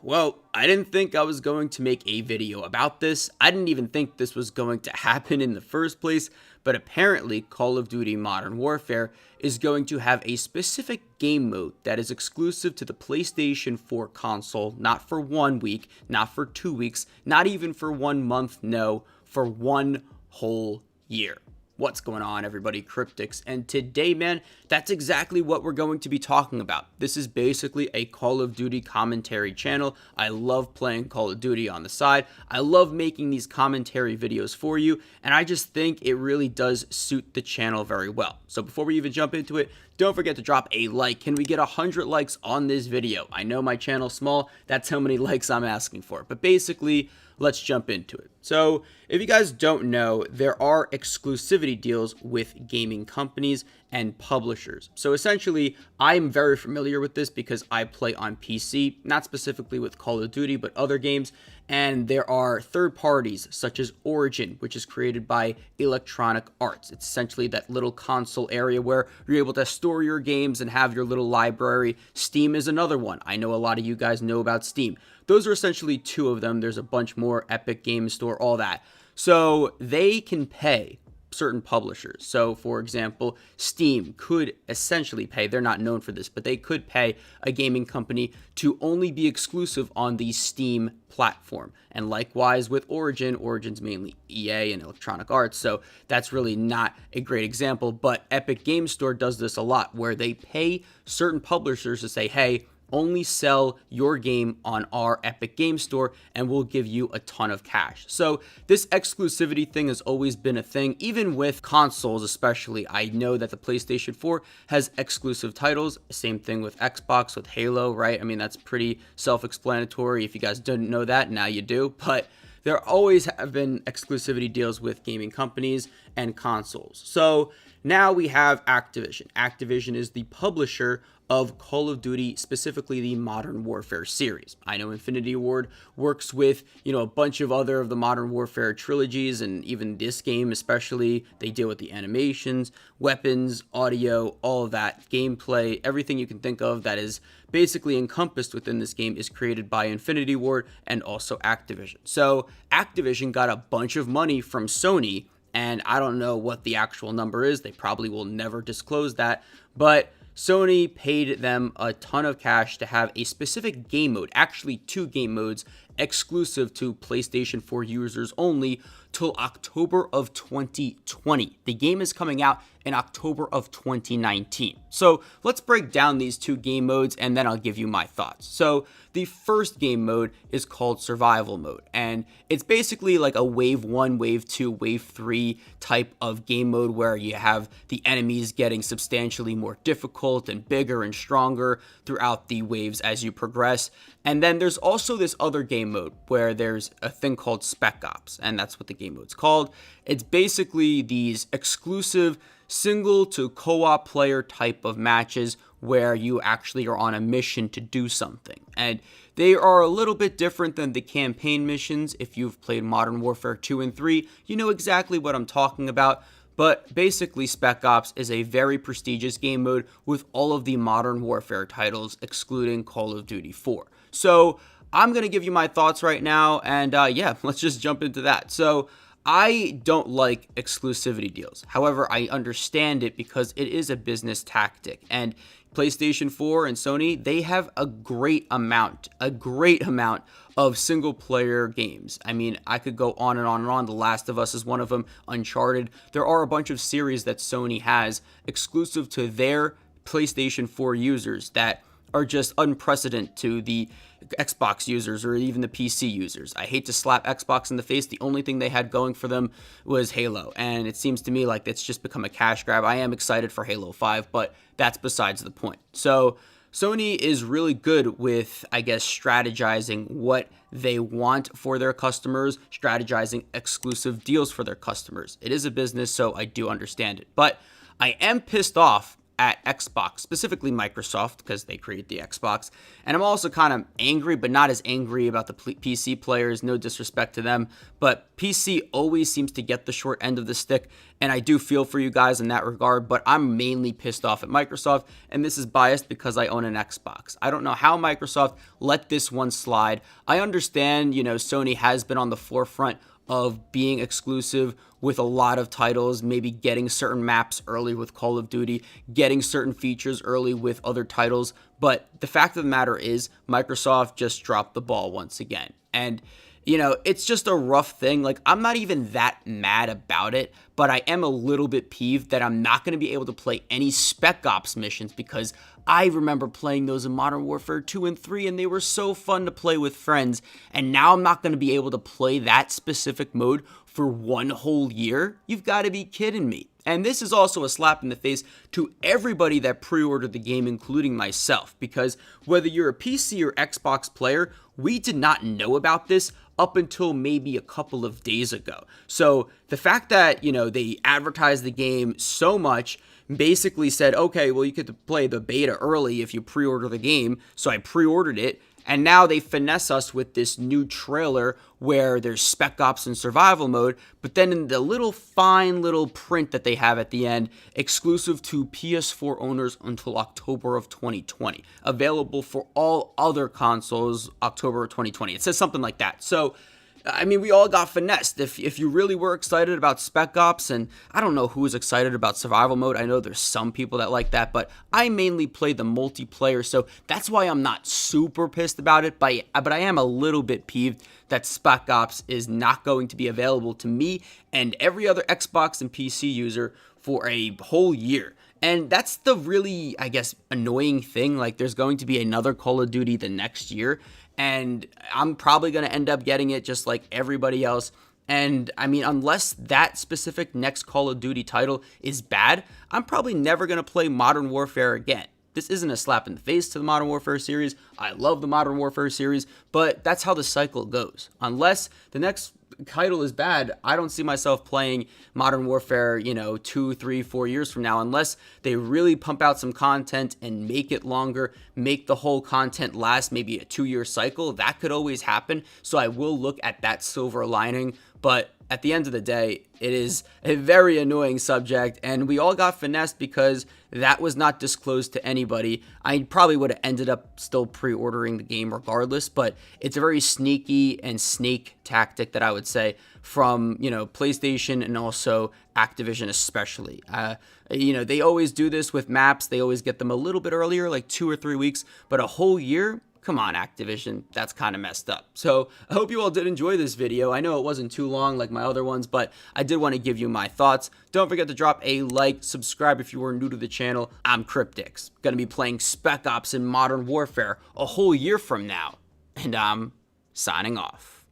Well, I didn't think I was going to make a video about this. I didn't even think this was going to happen in the first place, but apparently Call of Duty Modern Warfare is going to have a specific game mode that is exclusive to the PlayStation 4 console, not for 1 week, not for 2 weeks, not even for 1 month, no, for 1 whole year. What's going on, everybody? Cryptix, and today, man, that's exactly what we're going to be talking about. This is basically a Call of Duty commentary channel. I love playing Call of Duty on the side. I love making these commentary videos for you, and I just think it really does suit the channel very well. So before we even jump into it, don't forget to drop a like. Can we get 100 likes on this video? I know my channel's small. That's how many likes I'm asking for. But basically, let's jump into it. So if you guys don't know, there are exclusivity deals with gaming companies and publishers. So essentially, I'm very familiar with this because I play on PC, not specifically with Call of Duty, but other games. And there are third parties such as Origin, which is created by Electronic Arts. It's essentially that little console area where you're able to store your games and have your little library. Steam is another one. I know a lot of you guys know about Steam. Those are essentially two of them. There's a bunch more, Epic Game Store, all that. So they can pay certain publishers. So for example, Steam could essentially pay, they're not known for this, but they could pay a gaming company to only be exclusive on the Steam platform. And likewise with Origin, Origin's mainly EA and Electronic Arts, so that's really not a great example, but Epic Game Store does this a lot, where they pay certain publishers to say, hey, only sell your game on our Epic Game Store and we'll give you a ton of cash. So this exclusivity thing has always been a thing, even with consoles especially. I know that the PlayStation 4 has exclusive titles. Same thing with Xbox, with Halo, right? I mean, that's pretty self-explanatory. If you guys didn't know that, now you do. But there always have been exclusivity deals with gaming companies and consoles. So now we have Activision. Activision is the publisher of Call of Duty, specifically the Modern Warfare series. I know Infinity Ward works with, a bunch of other of the Modern Warfare trilogies, and even this game especially, they deal with the animations, weapons, audio, all of that, gameplay, everything you can think of that is basically encompassed within this game is created by Infinity Ward and also Activision. So Activision got a bunch of money from Sony, and I don't know what the actual number is. They probably will never disclose that, but Sony paid them a ton of cash to have a specific game mode, actually 2 game modes, exclusive to PlayStation 4 users only till October of 2020. The game is coming out in October of 2019. So let's break down these 2 game modes and then I'll give you my thoughts. So the first game mode is called Survival Mode, and it's basically like a Wave 1, Wave 2, Wave 3 type of game mode where you have the enemies getting substantially more difficult and bigger and stronger throughout the waves as you progress. And then there's also this other game mode where there's a thing called Spec Ops, and that's what the game mode's called. It's basically these exclusive single to co-op player type of matches where you actually are on a mission to do something. And they are a little bit different than the campaign missions. If you've played Modern Warfare 2 and 3, you know exactly what I'm talking about. But basically, Spec Ops is a very prestigious game mode with all of the Modern Warfare titles, excluding Call of Duty 4. So I'm going to give you my thoughts right now, and yeah, let's just jump into that. So I don't like exclusivity deals. However, I understand it because it is a business tactic, and PlayStation 4 and Sony, they have a great amount of single player games. I mean, I could go on and on and on. The Last of Us is one of them, Uncharted. There are a bunch of series that Sony has exclusive to their PlayStation 4 users that are just unprecedented to the Xbox users or even the PC users. I hate to slap Xbox in the face. The only thing they had going for them was Halo, and it seems to me like it's just become a cash grab. I am excited for Halo 5, but that's besides the point. So Sony is really good with, I guess, strategizing what they want for their customers, strategizing exclusive deals for their customers. It is a business, so I do understand it. But I am pissed off at Xbox, specifically Microsoft, because they create the Xbox. And I'm also kind of angry, but not as angry about the PC players, no disrespect to them. But PC always seems to get the short end of the stick, and I do feel for you guys in that regard, but I'm mainly pissed off at Microsoft, and this is biased because I own an Xbox. I don't know how Microsoft let this one slide. I understand, Sony has been on the forefront of being exclusive with a lot of titles, maybe getting certain maps early with Call of Duty, getting certain features early with other titles. But the fact of the matter is, Microsoft just dropped the ball once again. And, it's just a rough thing. Like, I'm not even that mad about it, but I am a little bit peeved that I'm not going to be able to play any Spec Ops missions, because I remember playing those in Modern Warfare 2 and 3, and they were so fun to play with friends. And now I'm not going to be able to play that specific mode for one whole year? You've got to be kidding me. And this is also a slap in the face to everybody that pre-ordered the game, including myself, because whether you're a PC or Xbox player, we did not know about this up until maybe a couple of days ago. So the fact that, they advertised the game so much, basically said, okay, well, you get to play the beta early if you pre-order the game. So I pre-ordered it. And now they finesse us with this new trailer where there's Spec Ops and survival mode, but then in the little fine little print that they have at the end, exclusive to PS4 owners until October of 2020, available for all other consoles October of 2020. It says something like that. So, we all got finessed. If you really were excited about Spec Ops, and I don't know who's excited about survival mode. I know there's some people that like that, but I mainly play the multiplayer, so that's why I'm not super pissed about it, but I am a little bit peeved that Spec Ops is not going to be available to me and every other Xbox and PC user for a whole year. And that's the really, annoying thing. Like, there's going to be another Call of Duty the next year, and I'm probably going to end up getting it just like everybody else. And unless that specific next Call of Duty title is bad, I'm probably never going to play Modern Warfare again. This isn't a slap in the face to the Modern Warfare series. I love the Modern Warfare series, but that's how the cycle goes. Unless the next title is bad, I don't see myself playing Modern Warfare, 2, 3, 4 years from now, unless they really pump out some content and make it longer, make the whole content last maybe a 2-year cycle. That could always happen. So I will look at that silver lining. But at the end of the day, it is a very annoying subject, and we all got finessed because that was not disclosed to anybody. I probably would have ended up still pre-ordering the game regardless, but it's a very sneaky and snake tactic that I would say from, PlayStation and also Activision especially. They always do this with maps. They always get them a little bit earlier, like 2 or 3 weeks, but a whole year? Come on, Activision, that's kind of messed up. So I hope you all did enjoy this video. I know it wasn't too long like my other ones, but I did want to give you my thoughts. Don't forget to drop a like, subscribe if you are new to the channel. I'm Cryptix, going to be playing Spec Ops in Modern Warfare a whole year from now, and I'm signing off.